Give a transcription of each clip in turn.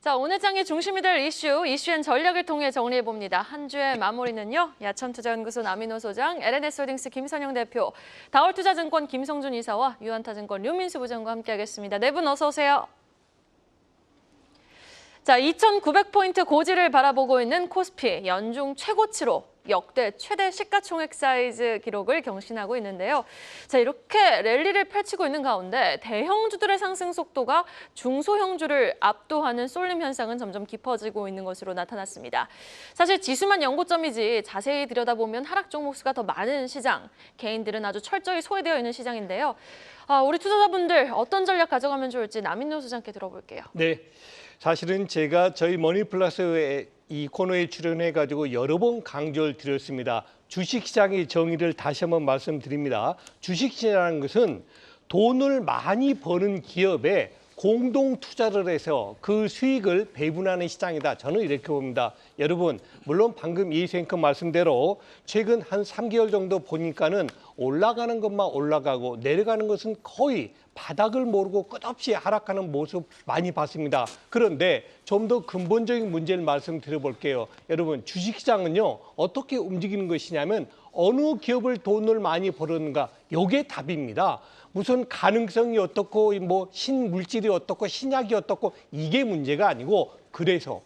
자, 오늘 장의 중심이 될 이슈앤 전략을 통해 정리해봅니다. 한 주의 마무리는요. 야천투자연구소 남인호 소장, LNS홀딩스 김선영 대표, 다올투자증권 김성준 이사와 유한타증권 류민수 부장과 함께하겠습니다. 네 분 어서 오세요. 자, 2,900포인트 고지를 바라보고 있는 코스피 연중 최고치로 역대 최대 시가총액 사이즈 기록을 경신하고 있는데요. 자, 이렇게 랠리를 펼치고 있는 가운데 대형주들의 상승 속도가 중소형주를 압도하는 쏠림 현상은 점점 깊어지고 있는 것으로 나타났습니다. 사실 지수만 연고점이지 자세히 들여다보면 하락 종목 수가 더 많은 시장, 개인들은 아주 철저히 소외되어 있는 시장인데요. 우리 투자자분들 어떤 전략 가져가면 좋을지 남인호 소장께 들어볼게요. 네, 사실은 제가 저희 머니플러스의 이 코너에 출연해가지고 여러 번 강조를 드렸습니다. 주식시장의 정의를 다시 한번 말씀드립니다. 주식시장이라는 것은 돈을 많이 버는 기업에 공동 투자를 해서 그 수익을 배분하는 시장이다. 저는 이렇게 봅니다. 여러분, 물론 방금 이 앵커 말씀대로 최근 한 3개월 정도 보니까는 올라가는 것만 올라가고 내려가는 것은 거의 바닥을 모르고 끝없이 하락하는 모습 많이 봤습니다. 그런데 좀 더 근본적인 문제를 말씀드려볼게요. 여러분, 주식시장은요 어떻게 움직이는 것이냐면 어느 기업을 돈을 많이 벌었는가, 이게 답입니다. 무슨 가능성이 어떻고 뭐 신물질이 어떻고 신약이 어떻고 이게 문제가 아니고 그래서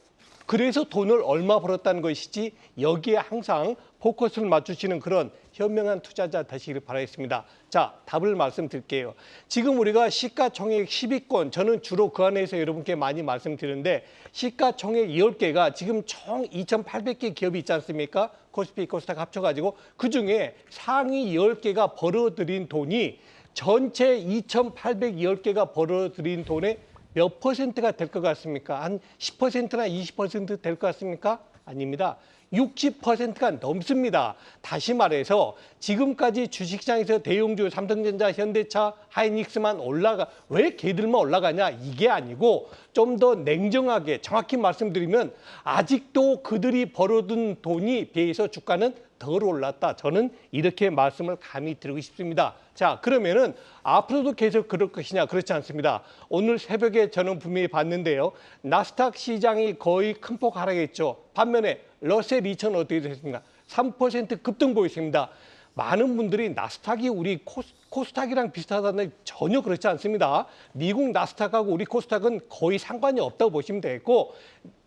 돈을 얼마 벌었다는 것이지, 여기에 항상 포커스를 맞추시는 그런 현명한 투자자 되시길 바라겠습니다. 자, 답을 말씀드릴게요. 지금 우리가 시가총액 10위권, 저는 주로 그 안에서 여러분께 많이 말씀드리는데 시가총액 10개가 지금 총 2,800개 기업이 있지 않습니까? 코스피, 코스닥 합쳐가지고 그중에 상위 10개가 벌어들인 돈이 전체 2,810개가 벌어들인 돈의 몇 퍼센트가 될 것 같습니까? 한 10%나 20% 될 것 같습니까? 아닙니다. 60%가 넘습니다. 다시 말해서 지금까지 주식시장에서 대형주 삼성전자, 현대차, 하이닉스만 왜 걔들만 올라가냐, 이게 아니고 좀 더 냉정하게 정확히 말씀드리면 아직도 그들이 벌어둔 돈이 비해서 주가는 덜 올랐다. 저는 이렇게 말씀을 감히 드리고 싶습니다. 자, 그러면은 앞으로도 계속 그럴 것이냐? 그렇지 않습니다. 오늘 새벽에 저는 분명히 봤는데요. 나스닥 시장이 거의 큰 폭 하락했죠. 반면에 러셀 2000 어떻게 됐습니까? 3% 급등 보였습니다. 많은 분들이 나스닥이 우리 코스닥이랑 비슷하다는데 전혀 그렇지 않습니다. 미국 나스닥하고 우리 코스닥은 거의 상관이 없다고 보시면 되겠고,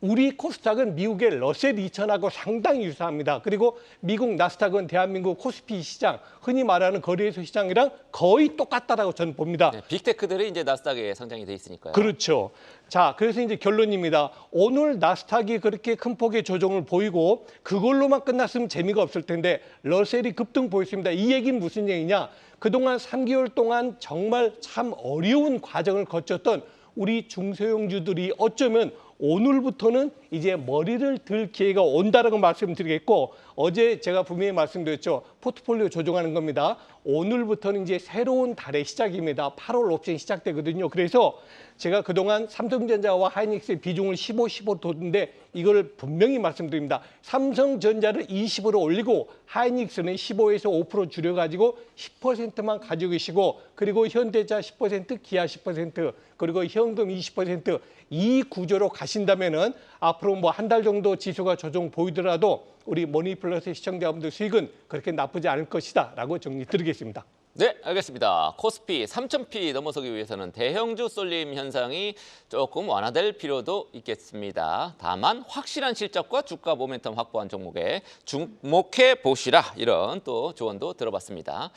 우리 코스닥은 미국의 러셀 2000하고 상당히 유사합니다. 그리고 미국 나스닥은 대한민국 코스피 시장, 흔히 말하는 거래소 시장이랑 거의 똑같다라고 저는 봅니다. 네, 빅테크들이 이제 나스닥에 상장이 돼 있으니까요. 그렇죠. 자, 그래서 이제 결론입니다. 오늘 나스닥이 그렇게 큰 폭의 조정을 보이고 그걸로만 끝났으면 재미가 없을 텐데 러셀이 급등 보였습니다. 이 얘기는 무슨 얘기냐? 그동안 3개월 동안 정말 참 어려운 과정을 거쳤던 우리 중소형주들이 어쩌면 오늘부터는 이제 머리를 들 기회가 온다라고 말씀드리겠고, 어제 제가 분명히 말씀드렸죠. 포트폴리오 조정하는 겁니다. 오늘부터는 이제 새로운 달의 시작입니다. 8월 옵션이 시작되거든요. 그래서 제가 그동안 삼성전자와 하이닉스의 비중을 15, 15 뒀는데 이걸 분명히 말씀드립니다. 삼성전자를 20으로 올리고 하이닉스는 15에서 5% 줄여가지고 10%만 가지고 계시고, 그리고 현대차 10%, 기아 10%, 그리고 현금 20%, 이 구조로 가신다면은 앞으로 뭐 한 달 정도 지수가 조정 보이더라도 우리 머니플러스 시청자분들 수익은 그렇게 나쁘지 않을 것이다라고 정리 드리겠습니다. 네, 알겠습니다. 코스피 3,000피 넘어서기 위해서는 대형주 쏠림 현상이 조금 완화될 필요도 있겠습니다. 다만 확실한 실적과 주가 모멘텀 확보한 종목에 주목해 보시라, 이런 또 조언도 들어봤습니다.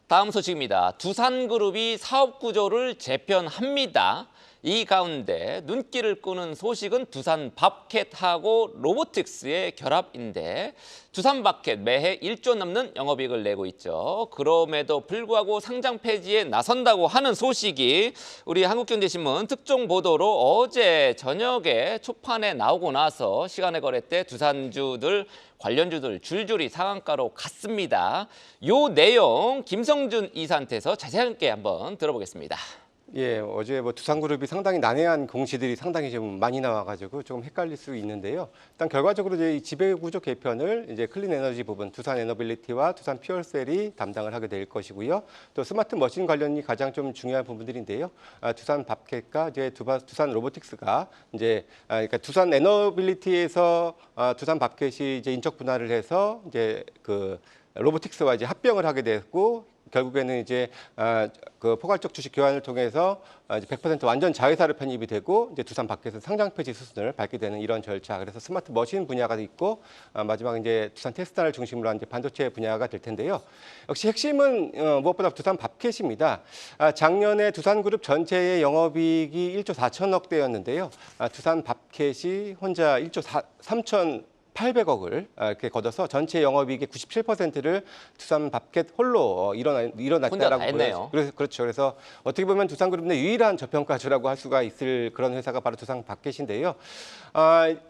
다음 소식입니다. 두산그룹이 사업 구조를 재편합니다. 이 가운데 눈길을 끄는 소식은 두산밥켓하고 로보틱스의 결합인데, 두산밥켓 매해 1조 넘는 영업이익을 내고 있죠. 그럼에도 불구하고 상장 폐지에 나선다고 하는 소식이 우리 한국경제신문 특종 보도로 어제 저녁에 초판에 나오고 나서 시간의 거래 때 두산주들 관련주들 줄줄이 상한가로 갔습니다. 요 내용 김성준 이사한테서 자세하게 한번 들어보겠습니다. 예, 어제 뭐 두산그룹이 상당히 난해한 공시들이 상당히 좀 많이 나와가지고 조금 헷갈릴 수 있는데요. 일단 결과적으로 이제 이 지배구조 개편을 이제 클린 에너지 부분, 두산 에너빌리티와 두산 퓨얼셀이 담당을 하게 될 것이고요. 또 스마트 머신 관련이 가장 좀 중요한 부분들인데요. 두산 밥캣과 이제 두산 로보틱스가 이제 그러니까 두산 에너빌리티에서 두산 밥캣이 이제 인적 분할을 해서 이제 그 로보틱스와 이제 합병을 하게 됐고. 결국에는 이제 그 포괄적 주식 교환을 통해서 이제 100% 완전 자회사로 편입이 되고 이제 두산 밖에서 상장 폐지 수순을 밟게 되는 이런 절차. 그래서 스마트 머신 분야가 있고 마지막 이제 두산 테스라를 중심으로 한 이제 반도체 분야가 될 텐데요. 역시 핵심은 무엇보다 두산 밥캣입니다. 작년에 두산그룹 전체의 영업이익이 1조 4천억 대였는데요. 두산 밥캣이 혼자 1조 3,800억을 이렇게 거둬서 전체 영업이익의 97%를 두산 밥캣 홀로 일어났다라고 했네요. 그렇죠. 그래서 어떻게 보면 두산그룹 내 유일한 저평가주라고 할 수가 있을 그런 회사가 바로 두산 밥캣인데요.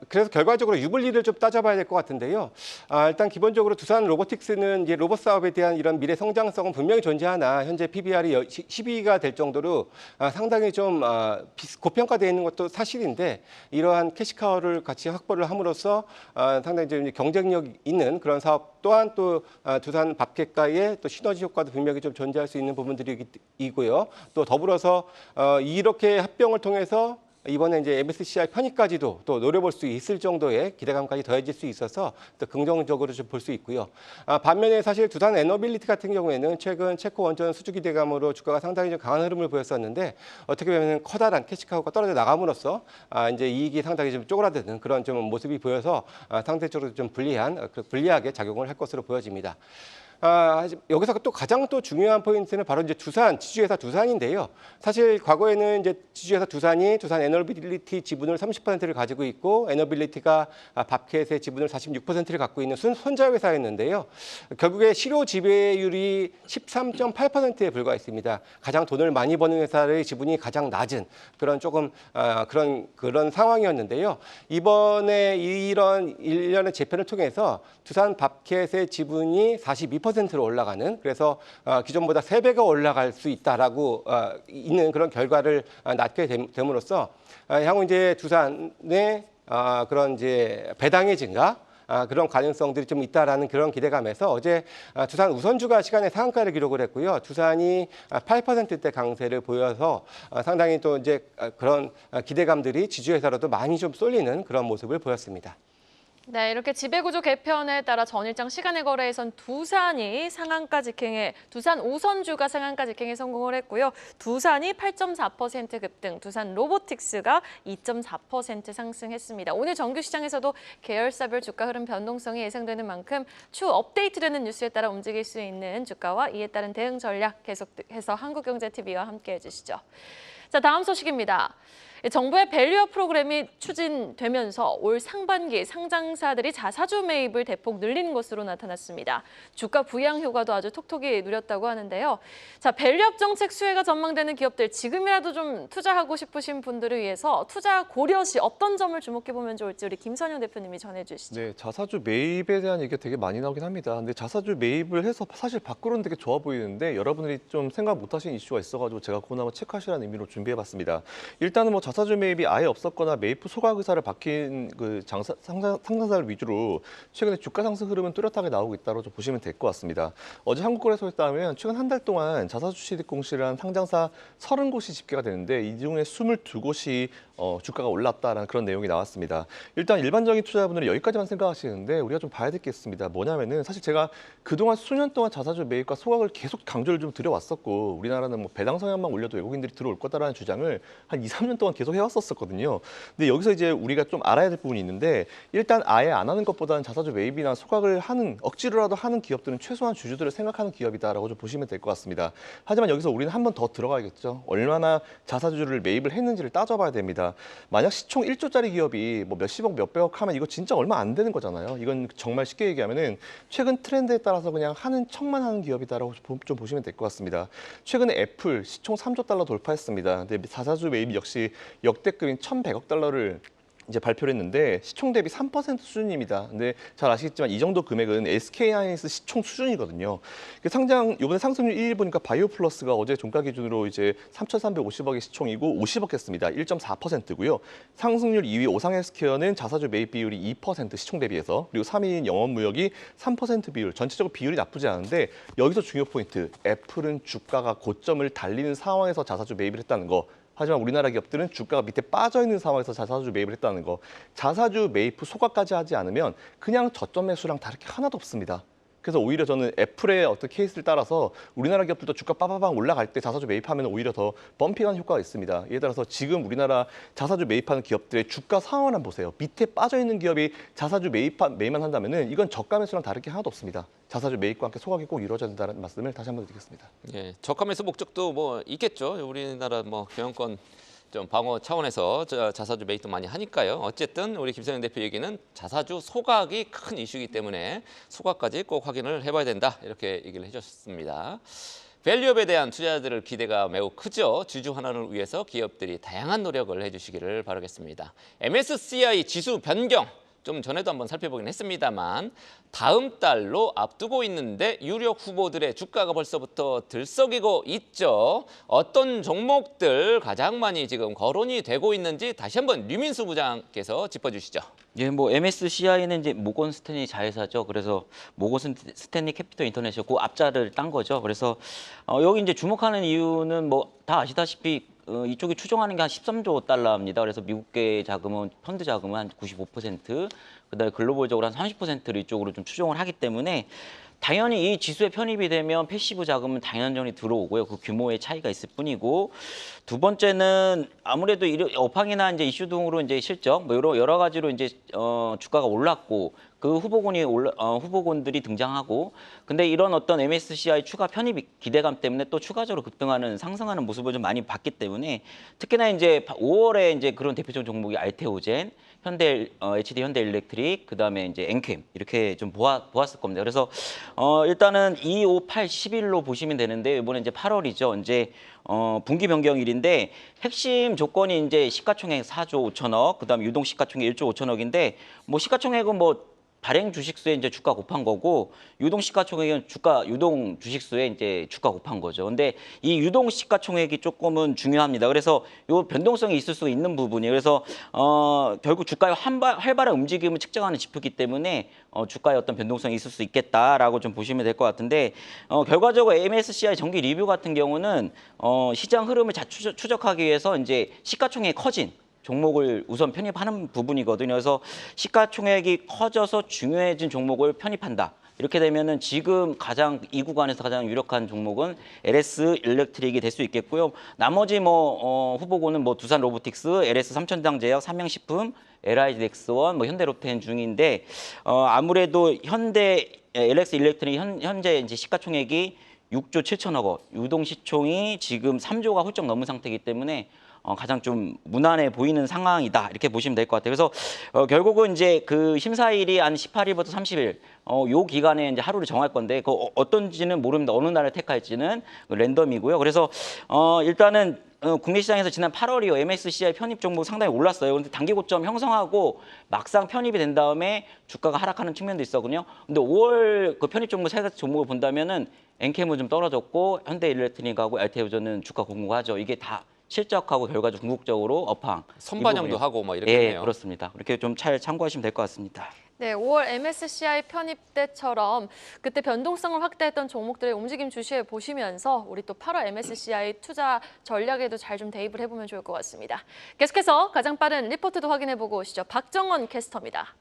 그래서 결과적으로 유불리를 좀 따져봐야 될 것 같은데요. 일단 기본적으로 두산 로보틱스는 이제 로봇 사업에 대한 이런 미래 성장성은 분명히 존재하나 현재 PBR이 12가 될 정도로 상당히 좀 고평가되어 있는 것도 사실인데 이러한 캐시카우를 같이 확보를 함으로써 상당히 좀 경쟁력 있는 그런 사업 또한 또 두산 밥캣과의 또 시너지 효과도 분명히 좀 존재할 수 있는 부분들이고요. 또 더불어서 이렇게 합병을 통해서 이번에 이제 MSCI 편입까지도 또 노려볼 수 있을 정도의 기대감까지 더해질 수 있어서 또 긍정적으로 좀 볼 수 있고요. 반면에 사실 두산 에너빌리티 같은 경우에는 최근 체코 원전 수주 기대감으로 주가가 상당히 좀 강한 흐름을 보였었는데 어떻게 보면 커다란 캐시카우가 떨어져 나감으로써 이제 이익이 상당히 좀 쪼그라드는 그런 좀 모습이 보여서 상대적으로 좀 불리하게 작용을 할 것으로 보여집니다. 여기서 또 가장 또 중요한 포인트는 바로 이제 지주회사 두산인데요. 사실 과거에는 이제 지주회사 두산이 두산 에너빌리티 지분을 30%를 가지고 있고 에너빌리티가 밥캣의 지분을 46%를 갖고 있는 손자 회사였는데요. 결국에 실효 지배율이 13.8%에 불과했습니다. 가장 돈을 많이 버는 회사의 지분이 가장 낮은 그런 조금 그런 상황이었는데요. 이번에 이런 일련의 재편을 통해서 두산 밥캣의 지분이 42%로 올라가는 그래서 기존보다 3배가 올라갈 수 있다라고 있는 그런 결과를 낳게 됨으로써 향후 이제 두산의 그런 이제 배당의 증가 그런 가능성들이 좀 있다라는 그런 기대감에서 어제 두산 우선주가 시간에 상한가를 기록을 했고요. 두산이 8%대 강세를 보여서 상당히 또 이제 그런 기대감들이 지주회사로도 많이 좀 쏠리는 그런 모습을 보였습니다. 네, 이렇게 지배구조 개편에 따라 전일장 시간의 거래에선 두산 우선주가 상한가 직행에 성공을 했고요. 두산이 8.4% 급등, 두산 로보틱스가 2.4% 상승했습니다. 오늘 정규 시장에서도 계열사별 주가 흐름 변동성이 예상되는 만큼 추후 업데이트되는 뉴스에 따라 움직일 수 있는 주가와 이에 따른 대응 전략 계속해서 한국경제TV와 함께해 주시죠. 자, 다음 소식입니다. 정부의 밸류업 프로그램이 추진되면서 올 상반기 상장사들이 자사주 매입을 대폭 늘린 것으로 나타났습니다. 주가 부양 효과도 아주 톡톡히 누렸다고 하는데요. 자, 밸류업 정책 수혜가 전망되는 기업들 지금이라도 좀 투자하고 싶으신 분들을 위해서 투자 고려 시 어떤 점을 주목해보면 좋을지 우리 김선영 대표님이 전해주시죠. 네, 자사주 매입에 대한 얘기가 되게 많이 나오긴 합니다. 근데 자사주 매입을 해서 사실 밖으로는 되게 좋아 보이는데 여러분들이 좀 생각 못하신 이슈가 있어가지고 제가 그나마 체크하시라는 의미로 준비해봤습니다. 일단은 뭐 자사주 매입이 아예 없었거나 매입 후 소각 의사를 밝힌 그 상장사를 위주로 최근에 주가 상승 흐름은 뚜렷하게 나오고 있다고 좀 보시면 될 것 같습니다. 어제 한국거래소에 따르면 최근 한 달 동안 자사주 취득 공시를 한 상장사 30곳이 집계가 되는데 이 중에 22곳이 주가가 올랐다라는 그런 내용이 나왔습니다. 일단 일반적인 투자자분들은 여기까지만 생각하시는데 우리가 좀 봐야 될 게 있습니다. 뭐냐면은 사실 제가 그동안 수년 동안 자사주 매입과 소각을 계속 강조를 좀 드려왔었고 우리나라는 뭐 배당 성향만 올려도 외국인들이 들어올 거다라는 주장을 한 2, 3년 동안 계속 해왔었거든요. 근데 여기서 이제 우리가 좀 알아야 될 부분이 있는데 일단 아예 안 하는 것보다는 자사주 매입이나 소각을 하는 억지로라도 하는 기업들은 최소한 주주들을 생각하는 기업이다라고 좀 보시면 될 것 같습니다. 하지만 여기서 우리는 한 번 더 들어가야겠죠. 얼마나 자사주를 매입을 했는지를 따져봐야 됩니다. 만약 시총 1조짜리 기업이 뭐 몇십억, 몇백억 하면 이거 진짜 얼마 안 되는 거잖아요. 이건 정말 쉽게 얘기하면은 최근 트렌드에 따라서 그냥 하는 척만 하는 기업이다라고 좀 보시면 될 것 같습니다. 최근에 애플 시총 3조 달러 돌파했습니다. 근데 자사주 매입 역시 역대급인 1,100억 달러를 이제 발표를 했는데 시총 대비 3% 수준입니다. 근데 잘 아시겠지만 이 정도 금액은 SK하이닉스 시총 수준이거든요. 이번에 상승률 1위 보니까 바이오플러스가 어제 종가 기준으로 이제 3,350억의 시총이고 50억 했습니다. 1.4%고요. 상승률 2위 오상헬스케어는 자사주 매입 비율이 2% 시총 대비해서, 그리고 3위인 영업무역이 3% 비율. 전체적으로 비율이 나쁘지 않은데 여기서 중요 포인트, 애플은 주가가 고점을 달리는 상황에서 자사주 매입을 했다는 거. 하지만 우리나라 기업들은 주가가 밑에 빠져 있는 상황에서 자사주 매입을 했다는 거. 자사주 매입 후 소각까지 하지 않으면 그냥 저점 매수랑 다를 게 하나도 없습니다. 그래서 오히려 저는 애플의 어떤 케이스를 따라서 우리나라 기업들도 주가 빠바방 올라갈 때 자사주 매입하면 오히려 더 범핑한 효과가 있습니다. 예를 들어서 지금 우리나라 자사주 매입하는 기업들의 주가 상황을 한번 보세요. 밑에 빠져 있는 기업이 자사주 매입만 한다면은 이건 저가 매수랑 다를 게 하나도 없습니다. 자사주 매입과 함께 소각이 꼭 이루어져야 된다는 말씀을 다시 한번 드리겠습니다. 예, 저가 매수 목적도 뭐 있겠죠. 우리나라 뭐 경영권 좀 방어 차원에서 자사주 매입도 많이 하니까요. 어쨌든 우리 김성현 대표 얘기는 자사주 소각이 큰 이슈이기 때문에 소각까지 꼭 확인을 해봐야 된다. 이렇게 얘기를 해줬습니다. 밸류업에 대한 투자자들의 기대가 매우 크죠. 주주 환원을 위해서 기업들이 다양한 노력을 해주시기를 바라겠습니다. MSCI 지수 변경. 좀 전에도 한번 살펴보긴 했습니다만 다음 달로 앞두고 있는데 유력 후보들의 주가가 벌써부터 들썩이고 있죠. 어떤 종목들 가장 많이 지금 거론이 되고 있는지 다시 한번 류민수 부장께서 짚어주시죠. 예, 뭐 MSCI는 이제 모건 스탠리 자회사죠. 그래서 모건 스탠리 캐피털 인터내셔널 그 앞자를 딴 거죠. 그래서 여기 이제 주목하는 이유는 뭐 다 아시다시피 이쪽이 추정하는 게 한 13조 달러입니다. 그래서 미국계 자금은 펀드 자금은 한 95%, 그다음에 글로벌적으로 한 30%를 이쪽으로 좀 추정을 하기 때문에 당연히 이 지수에 편입이 되면 패시브 자금은 당연히 들어오고요. 그 규모의 차이가 있을 뿐이고, 두 번째는 아무래도 업황이나 이제 이슈 등으로 이제 실적 뭐 여러 가지로 이제 주가가 올랐고 그 후보군들이 등장하고, 근데 이런 어떤 MSCI 추가 편입 기대감 때문에 또 추가적으로 급등하는 상승하는 모습을 좀 많이 봤기 때문에 특히나 이제 5월에 이제 그런 대표적 종목이 알테오젠, HD 현대일렉트릭, 그다음에 이제 엔캠 이렇게 좀 보았을 겁니다. 그래서 일단은 2, 5, 8, 11로 보시면 되는데 이번에 이제 8월이죠. 이제 분기 변경일인데 핵심 조건이 이제 시가총액 4조 5천억, 그다음에 유동 시가총액 1조 5천억인데 뭐 시가총액은 뭐 발행 주식수에 이제 주가 곱한 거고, 유동 시가총액은 유동 주식수에 이제 주가 곱한 거죠. 근데 이 유동 시가총액이 조금은 중요합니다. 그래서 요 변동성이 있을 수 있는 부분이에요. 그래서 결국 주가의 활발한 움직임을 측정하는 지표이기 때문에 주가의 어떤 변동성이 있을 수 있겠다라고 좀 보시면 될 것 같은데, 결과적으로 MSCI 정기 리뷰 같은 경우는 시장 흐름을 잘 추적하기 위해서 이제 시가총액이 커진 종목을 우선 편입하는 부분이거든요. 그래서 시가총액이 커져서 중요해진 종목을 편입한다. 이렇게 되면은 지금 이 구간에서 가장 유력한 종목은 LS 일렉트릭이 될 수 있겠고요. 나머지 뭐 후보군은 뭐 두산 로보틱스, LS 삼천당제약, 삼양식품, LIG 넥스원, 뭐 현대로템 중인데 아무래도 LS 일렉트릭 현재 이제 시가총액이 6조 7천억 원, 유동 시총이 지금 3조가 훌쩍 넘은 상태이기 때문에 가장 좀 무난해 보이는 상황이다, 이렇게 보시면 될 것 같아요. 그래서 결국은 이제 그 심사일이 한 18일부터 30일 요 기간에 이제 하루를 정할 건데 그 어떤지는 모릅니다. 어느 날을 택할지는 랜덤이고요. 그래서 일단은 국내시장에서 지난 8월이요 MSCI 편입 종목 상당히 올랐어요. 근데 단기 고점 형성하고 막상 편입이 된 다음에 주가가 하락하는 측면도 있었거든요. 근데 5월 그 편입 종목 세 가지 종목을 본다면은 엔캠은 좀 떨어졌고 현대일렉트릭하고 알테오전은 주가 공고하죠. 이게 다 실적하고 결과적으로 궁극적으로 업황 선반영도 하고 막 이렇게 예, 해요. 그렇습니다. 이렇게 좀 잘 참고하시면 될 것 같습니다. 네, 5월 MSCI 편입 때처럼 그때 변동성을 확대했던 종목들의 움직임 주시해 보시면서 우리 또 8월 MSCI 투자 전략에도 잘 좀 대입을 해보면 좋을 것 같습니다. 계속해서 가장 빠른 리포트도 확인해보고 오시죠. 박정원 캐스터입니다.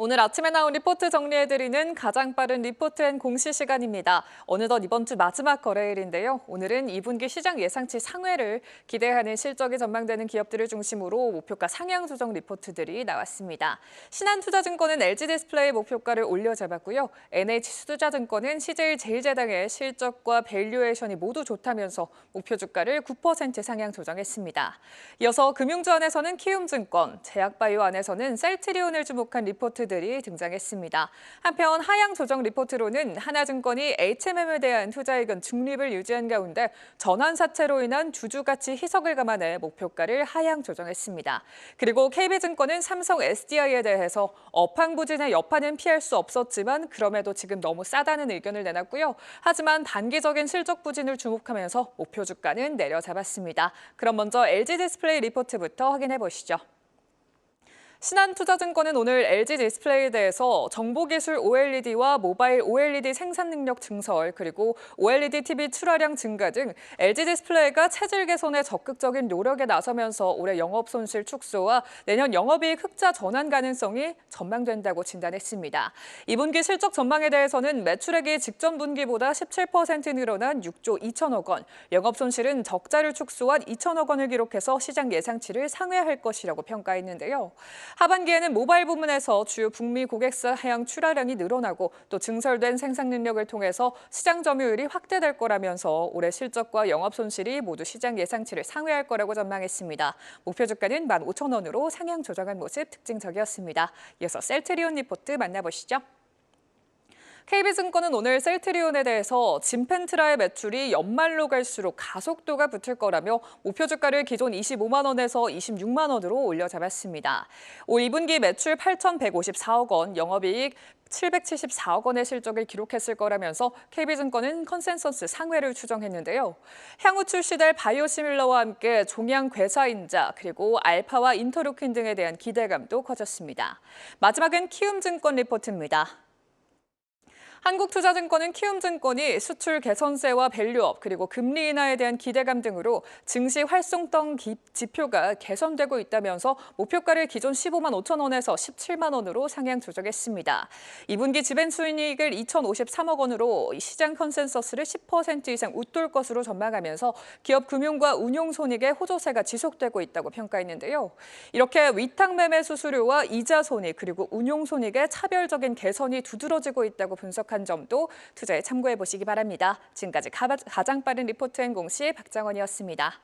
오늘 아침에 나온 리포트 정리해드리는 가장 빠른 리포트 앤 공시 시간입니다. 어느덧 이번 주 마지막 거래일인데요. 오늘은 2분기 시장 예상치 상회를 기대하는 실적이 전망되는 기업들을 중심으로 목표가 상향 조정 리포트들이 나왔습니다. 신한투자증권은 LG디스플레이 목표가를 올려 잡았고요. NH투자증권은 CJ제일제당의 실적과 밸류에이션이 모두 좋다면서 목표 주가를 9% 상향 조정했습니다. 이어서 금융주 안에서는 키움증권, 제약바이오 안에서는 셀트리온을 주목한 리포트 리포트들이 등장했습니다. 한편 하향 조정 리포트로는 하나증권이 HMM에 대한 투자 의견 중립을 유지한 가운데 전환 사채로 인한 주주 가치 희석을 감안해 목표가를 하향 조정했습니다. 그리고 KB증권은 삼성 SDI에 대해서 업황부진의 여파는 피할 수 없었지만 그럼에도 지금 너무 싸다는 의견을 내놨고요. 하지만 단기적인 실적 부진을 주목하면서 목표 주가는 내려잡았습니다. 그럼 먼저 LG디스플레이 리포트부터 확인해 보시죠. 신한투자증권은 오늘 LG디스플레이에 대해서 정보기술 OLED와 모바일 OLED 생산 능력 증설, 그리고 OLED TV 출하량 증가 등 LG디스플레이가 체질 개선에 적극적인 노력에 나서면서 올해 영업 손실 축소와 내년 영업이익 흑자 전환 가능성이 전망된다고 진단했습니다. 2분기 실적 전망에 대해서는 매출액이 직전 분기보다 17% 늘어난 6조 2천억 원, 영업 손실은 적자를 축소한 2천억 원을 기록해서 시장 예상치를 상회할 것이라고 평가했는데요. 하반기에는 모바일 부문에서 주요 북미 고객사 하향 출하량이 늘어나고 또 증설된 생산 능력을 통해서 시장 점유율이 확대될 거라면서 올해 실적과 영업 손실이 모두 시장 예상치를 상회할 거라고 전망했습니다. 목표 주가는 15,000원으로 상향 조정한 모습 특징적이었습니다. 이어서 셀트리온 리포트 만나보시죠. KB증권은 오늘 셀트리온에 대해서 진펜트라의 매출이 연말로 갈수록 가속도가 붙을 거라며 목표 주가를 기존 25만 원에서 26만 원으로 올려 잡았습니다. 올 2분기 매출 8,154억 원, 영업이익 774억 원의 실적을 기록했을 거라면서 KB증권은 컨센서스 상회를 추정했는데요. 향후 출시될 바이오시밀러와 함께 종양 괴사인자 그리고 알파와 인터루킨 등에 대한 기대감도 커졌습니다. 마지막은 키움증권 리포트입니다. 한국투자증권은 키움증권이 수출 개선세와 밸류업 그리고 금리 인하에 대한 기대감 등으로 증시 활성성 지표가 개선되고 있다면서 목표가를 기존 15만 5천 원에서 17만 원으로 상향 조정했습니다. 2분기 지배수익을 2,053억 원으로 시장 컨센서스를 10% 이상 웃돌 것으로 전망하면서 기업 금융과 운용 손익의 호조세가 지속되고 있다고 평가했는데요. 이렇게 위탁 매매 수수료와 이자 손익 그리고 운용 손익의 차별적인 개선이 두드러지고 있다고 분석한 점도 투자에 참고해 보시기 바랍니다. 지금까지 가장 빠른 리포트앤공시 박정원이었습니다.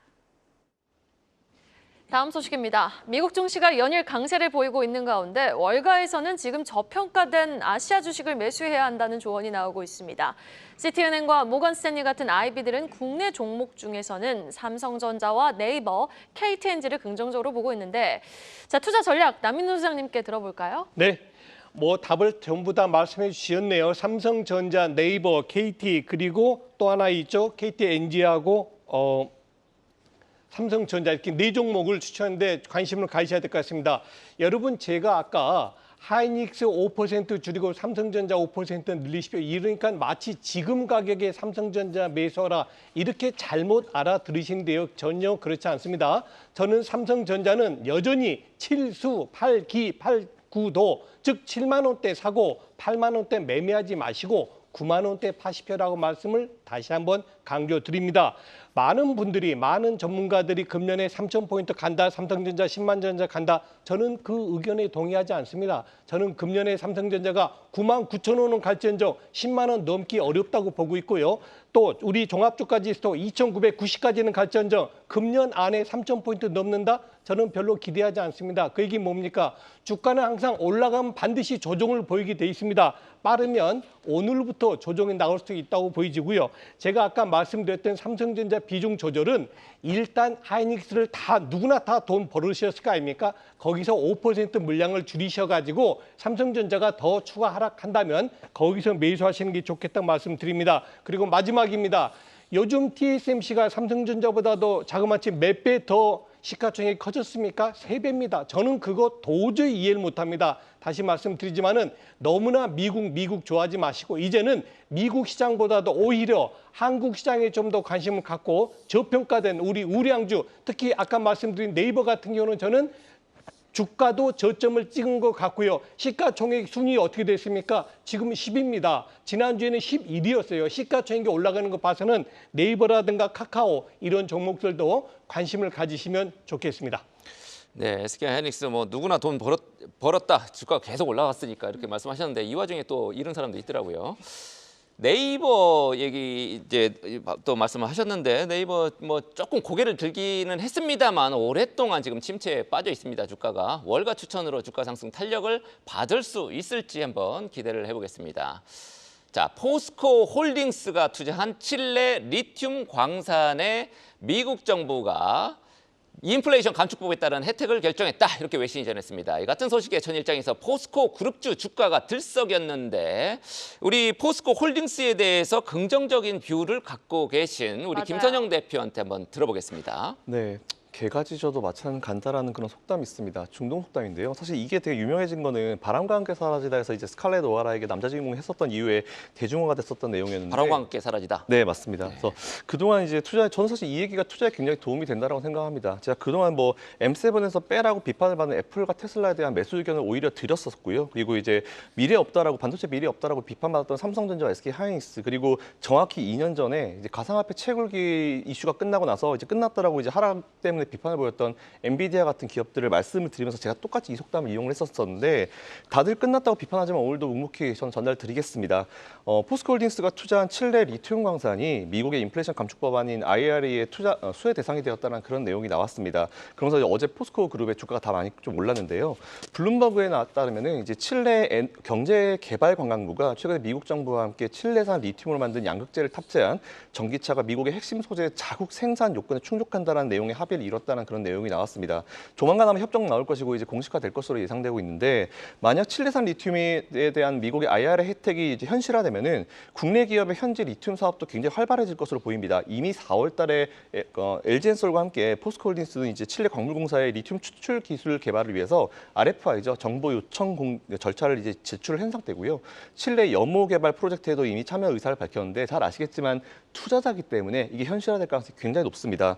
다음 소식입니다. 미국 증시가 연일 강세를 보이고 있는 가운데 월가에서는 지금 저평가된 아시아 주식을 매수해야 한다는 조언이 나오고 있습니다. 시티은행과 모건스탠리 같은 IB들은 국내 종목 중에서는 삼성전자와 네이버, KTNG를 긍정적으로 보고 있는데 자, 투자 전략 남민호 소장님께 들어볼까요? 네. 답을 전부 다 말씀해 주셨네요. 삼성전자, 네이버, KT 그리고 또 하나 있죠. KTNG하고 삼성전자 이렇게 네 종목을 추천했는데 관심을 가지셔야 될 것 같습니다. 여러분 제가 아까 하이닉스 5% 줄이고 삼성전자 5% 늘리십시오. 이러니까 마치 지금 가격에 삼성전자 매수하라 이렇게 잘못 알아들으신데요. 전혀 그렇지 않습니다. 저는 삼성전자는 여전히 7수 8기 8구도 즉 7만 원대 사고 8만 원대 매매하지 마시고 9만 원대 파시표라고 말씀을 다시 한번 강조드립니다. 많은 분들이, 많은 전문가들이 금년에 3,000포인트 간다, 삼성전자 10만 전자 간다. 저는 그 의견에 동의하지 않습니다. 저는 금년에 삼성전자가 9만 9천 원은 갈지언정 10만 원 넘기 어렵다고 보고 있고요. 또 우리 종합주가지수 2,990까지는 갈지언정 금년 안에 3,000포인트 넘는다? 저는 별로 기대하지 않습니다. 그 얘기 뭡니까? 주가는 항상 올라가면 반드시 조정을 보이게 돼 있습니다. 빠르면 오늘부터 조정이 나올 수 있다고 보이지고요. 제가 아까 말씀드렸던 삼성전자 비중 조절은 일단 하이닉스를 누구나 다 돈 벌으셨을 거 아닙니까? 거기서 5% 물량을 줄이셔가지고 삼성전자가 더 추가 하락한다면 거기서 매수하시는 게 좋겠다고 말씀드립니다. 그리고 마지막입니다. 요즘 TSMC가 삼성전자보다도 자그마치 몇 배 더 시가총액이 커졌습니까? 3배입니다. 저는 그거 도저히 이해를 못합니다. 다시 말씀드리지만은 너무나 미국 좋아하지 마시고 이제는 미국 시장보다도 오히려 한국 시장에 좀 더 관심을 갖고 저평가된 우리 우량주 특히 아까 말씀드린 네이버 같은 경우는 저는 주가도 저점을 찍은 것 같고요. 시가총액 순위 어떻게 됐습니까? 지금 10입니다. 지난주에는 11이었어요. 시가총액이 올라가는 거 봐서는 네이버라든가 카카오 이런 종목들도 관심을 가지시면 좋겠습니다. 네, SK하이닉스 뭐 누구나 돈 벌었다. 주가가 계속 올라갔으니까 이렇게 말씀하셨는데 이 와중에 또 이런 사람도 있더라고요. 네이버 얘기 이제 또 말씀을 하셨는데 네이버 뭐 조금 고개를 들기는 했습니다만 오랫동안 지금 침체에 빠져 있습니다. 주가가 월가 추천으로 주가 상승 탄력을 받을 수 있을지 한번 기대를 해보겠습니다. 자, 포스코 홀딩스가 투자한 칠레 리튬 광산에 미국 정부가 인플레이션 감축법에 따른 혜택을 결정했다. 이렇게 외신이 전했습니다. 이 같은 소식에 전일장에서 포스코 그룹주 주가가 들썩였는데 우리 포스코 홀딩스에 대해서 긍정적인 뷰를 갖고 계신 우리 맞아요. 김선영 대표한테 한번 들어보겠습니다. 네. 개가 짖어도 마찬 간다라는 그런 속담이 있습니다. 중동 속담인데요. 사실 이게 되게 유명해진 거는 바람과 함께 사라지다에서 이제 스칼렛 오하라에게 남자 주인공을 했었던 이후에 대중화가 됐었던 내용이었는데 바람과 함께 사라지다. 네, 맞습니다. 그래서 그동안 이제 저는 사실 이 얘기가 투자에 굉장히 도움이 된다고 생각합니다. 제가 그동안 뭐 M7에서 빼라고 비판을 받는 애플과 테슬라에 대한 매수 의견을 오히려 드렸었고요. 그리고 이제 반도체 미래 없다라고 비판받았던 삼성전자, SK 하이닉스, 그리고 정확히 2년 전에 이제 가상화폐 채굴기 이슈가 끝나고 나서 이제 끝났다라고 이제 하락 때문에 비판을 보였던 엔비디아 같은 기업들을 말씀을 드리면서 제가 똑같이 이 속담을 이용을 했었는데 다들 끝났다고 비판하지만 오늘도 묵묵히 저는 전달드리겠습니다. 포스코홀딩스가 투자한 칠레 리튬 광산이 미국의 인플레이션 감축 법안인 IRA의 수혜 대상이 되었다는 그런 내용이 나왔습니다. 그러면서 어제 포스코 그룹의 주가가 다 많이 좀 올랐는데요. 블룸버그에 따르면은 이제 칠레 경제개발관광부가 최근에 미국 정부와 함께 칠레산 리튬으로 만든 양극재를 탑재한 전기차가 미국의 핵심 소재 자국 생산 요건에 충족한다는 내용의 합의를 이뤘다는 그런 내용이 나왔습니다. 조만간 아마 협정 나올 것이고 이제 공식화될 것으로 예상되고 있는데 만약 칠레산 리튬에 대한 미국의 IRA 혜택이 이제 현실화되면은 국내 기업의 현지 리튬 사업도 굉장히 활발해질 것으로 보입니다. 이미 4월달에 LG엔솔과 함께 포스코홀딩스는 이제 칠레 광물공사의 리튬 추출 기술 개발을 위해서 RFI죠 정보 요청 절차를 이제 제출을 한 상태고요. 칠레 염호 개발 프로젝트에도 이미 참여 의사를 밝혔는데 잘 아시겠지만 투자자기 때문에 이게 현실화될 가능성이 굉장히 높습니다.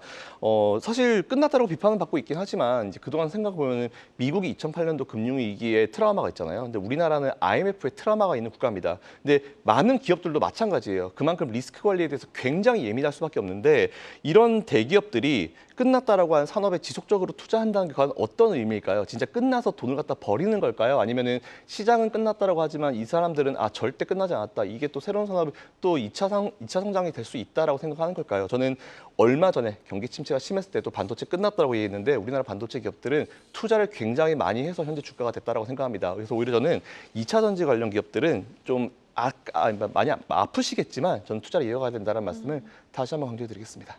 사실 끝났다고 비판을 받고 있긴 하지만 이제 그동안 생각해보면 미국이 2008년도 금융위기에 트라우마가 있잖아요. 근데 우리나라는 IMF에 트라우마가 있는 국가입니다. 근데 많은 기업들도 마찬가지예요. 그만큼 리스크 관리에 대해서 굉장히 예민할 수밖에 없는데 이런 대기업들이 끝났다라고 하는 산업에 지속적으로 투자한다는 게 과연 어떤 의미일까요? 진짜 끝나서 돈을 갖다 버리는 걸까요? 아니면은 시장은 끝났다라고 하지만 이 사람들은 절대 끝나지 않았다. 이게 또 새로운 산업이 또 2차 성장이 될 수 있다라고 생각하는 걸까요? 저는 얼마 전에 경기 침체가 심했을 때도 반도체 끝났다고 얘기했는데 우리나라 반도체 기업들은 투자를 굉장히 많이 해서 현재 주가가 됐다라고 생각합니다. 그래서 오히려 저는 2차 전지 관련 기업들은 좀 많이 아프시겠지만 저는 투자를 이어가야 된다는 말씀을 다시 한번 강조해드리겠습니다.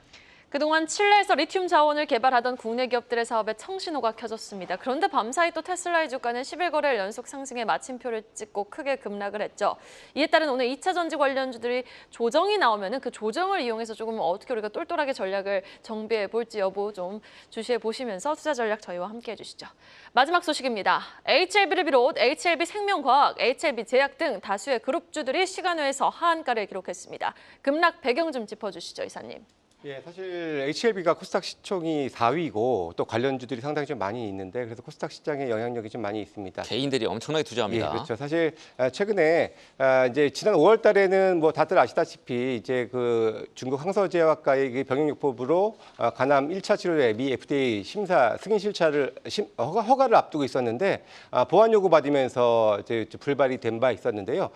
그동안 칠레에서 리튬 자원을 개발하던 국내 기업들의 사업에 청신호가 켜졌습니다. 그런데 밤사이 또 테슬라의 주가는 11거래일 연속 상승에 마침표를 찍고 크게 급락을 했죠. 이에 따른 오늘 2차 전지 관련주들이 조정이 나오면 그 조정을 이용해서 조금 어떻게 우리가 똘똘하게 전략을 정비해 볼지 여부 좀 주시해 보시면서 투자 전략 저희와 함께 해주시죠. 마지막 소식입니다. HLB를 비롯 HLB생명과학, HLB제약 등 다수의 그룹주들이 시간외에서 하한가를 기록했습니다. 급락 배경 좀 짚어주시죠, 이사님. 예, 사실 HLB가 코스닥 시총이 4위고 또 관련주들이 상당히 좀 많이 있는데 그래서 코스닥 시장에 영향력이 좀 많이 있습니다. 개인들이 엄청나게 투자합니다. 예, 그렇죠. 사실 최근에 이제 지난 5월 달에는 뭐 다들 아시다시피 이제 그 중국 항서제약과의 병역요법으로 간암 1차 치료에 미 FDA 심사 승인 실차를 허가를 앞두고 있었는데 보완 요구 받으면서 이제 불발이 된 바 있었는데요.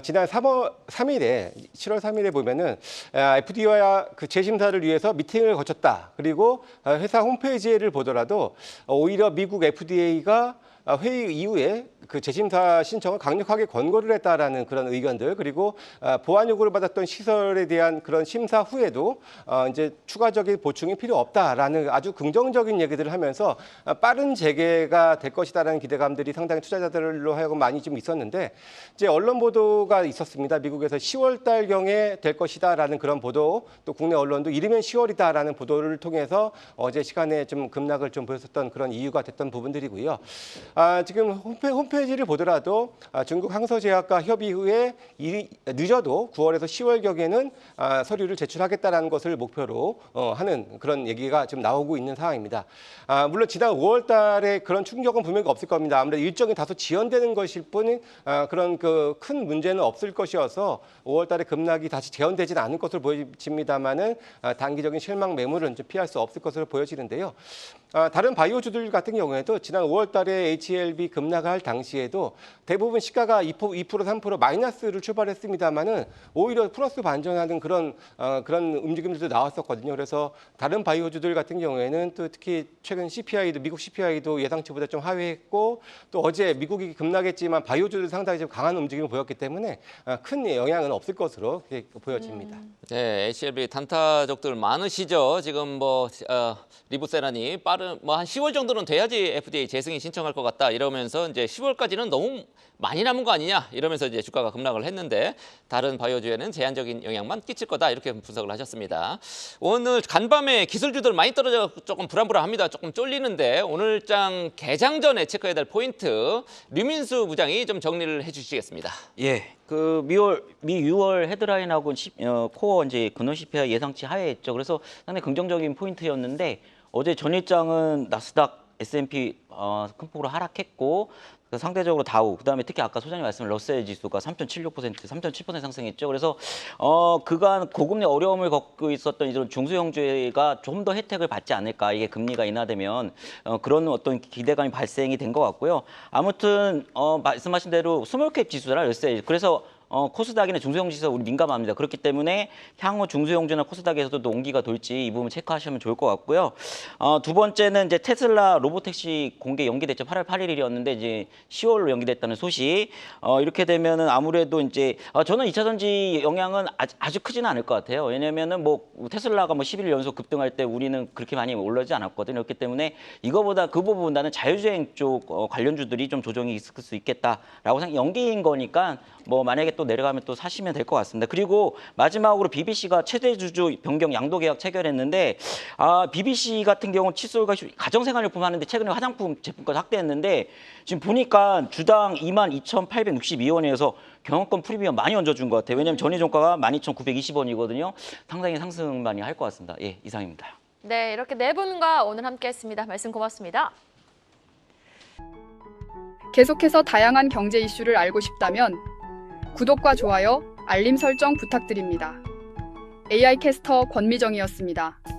지난 7월 3일에 보면은 FDA와 그 재심사를 위해서 미팅을 거쳤다. 그리고 회사 홈페이지를 보더라도 오히려 미국 FDA가 회의 이후에 그 재심사 신청을 강력하게 권고를 했다라는 그런 의견들 그리고 보완 요구를 받았던 시설에 대한 그런 심사 후에도 이제 추가적인 보충이 필요 없다라는 아주 긍정적인 얘기들을 하면서 빠른 재개가 될 것이다라는 기대감들이 상당히 투자자들로 하여금 많이 좀 있었는데 이제 언론 보도가 있었습니다. 미국에서 10월 달경에 될 것이다라는 그런 보도 또 국내 언론도 이르면 10월이다라는 보도를 통해서 어제 시간에 좀 급락을 좀 보였었던 그런 이유가 됐던 부분들이고요. 지금 홈페이지를 보더라도 중국 항서제약과 협의 후에 늦어도 9월에서 10월경에는 서류를 제출하겠다라는 것을 목표로 하는 그런 얘기가 지금 나오고 있는 상황입니다. 물론 지난 5월 달에 그런 충격은 분명히 없을 겁니다. 아무래도 일정이 다소 지연되는 것일 뿐 그런 그 큰 문제는 없을 것이어서 5월 달에 급락이 다시 재현되지는 않을 것으로 보여집니다만은 단기적인 실망 매물은 좀 피할 수 없을 것으로 보여지는데요. 다른 바이오주들 같은 경우에도 지난 5월 달에 HLB 급락할 당시에도 대부분 시가가 2%, 3% 마이너스를 출발했습니다만은 오히려 플러스 반전하는 그런 움직임들도 나왔었거든요. 그래서 다른 바이오주들 같은 경우에는 또 특히 최근 CPI도 미국 CPI도 예상치보다 좀 하회했고 또 어제 미국이 급락했지만 바이오주들 상당히 좀 강한 움직임을 보였기 때문에 큰 영향은 없을 것으로 보여집니다. 네, HLB 단타족들 많으시죠. 지금 리보세라니 빠른 한 10월 정도는 돼야지 FDA 재승인 신청할 것 같다 이러면서 이제 10월까지는 너무 많이 남은 거 아니냐 이러면서 이제 주가가 급락을 했는데 다른 바이오주에는 제한적인 영향만 끼칠 거다 이렇게 분석을 하셨습니다. 오늘 간밤에 기술주들 많이 떨어져 조금 불안불안합니다. 조금 쫄리는데 오늘 장 개장 전에 체크해야 될 포인트 류민수 부장이 좀 정리를 해주시겠습니다. 예, 그 미 6월 헤드라인하고 코어 이제 근원 CPI 예상치 하회했죠. 그래서 상당히 긍정적인 포인트였는데 어제 전일장은 나스닥, S&P 큰 폭으로 하락했고 상대적으로 다우, 그다음에 특히 아까 소장님 말씀하신 러셀 지수가 3.76%, 3.7% 상승했죠. 그래서 그간 고금 내 어려움을 겪고 있었던 이런 중소형주가 좀 더 혜택을 받지 않을까, 이게 금리가 인하되면 그런 어떤 기대감이 발생이 된 것 같고요. 아무튼 말씀하신 대로 스몰캡 지수라 러셀, 그래서 코스닥이나 중소형 지수 우리 민감합니다. 그렇기 때문에 향후 중소형주나 코스닥에서도 온기가 돌지 이 부분 체크하시면 좋을 것 같고요. 두 번째는 이제 테슬라 로보택시 공개 연기됐죠. 8월 8일이었는데 이제 10월로 연기됐다는 소식. 이렇게 되면은 아무래도 이제 저는 2차 전지 영향은 아주 크지는 않을 것 같아요. 왜냐면은 테슬라가 11일 연속 급등할 때 우리는 그렇게 많이 올라오지 않았거든요. 그렇기 때문에 이거보다 그 부분보다는 자율주행 쪽 관련주들이 좀 조정이 있을 수 있겠다라고 생각. 연기인 거니까 만약에 또 내려가면 또 사시면 될 것 같습니다. 그리고 마지막으로 BBC가 최대 주주 변경 양도 계약 체결했는데 BBC 같은 경우 칫솔과 가정생활용품 하는데 최근에 화장품 제품까지 확대했는데 지금 보니까 주당 22,862원이어서 경영권 프리미엄 많이 얹어준 것 같아요. 왜냐하면 전일종가가 12,920원이거든요. 상당히 상승 많이 할 것 같습니다. 예, 이상입니다. 네, 이렇게 네 분과 오늘 함께했습니다. 말씀 고맙습니다. 계속해서 다양한 경제 이슈를 알고 싶다면 구독과 좋아요, 알림 설정 부탁드립니다. AI 캐스터 권미정이었습니다.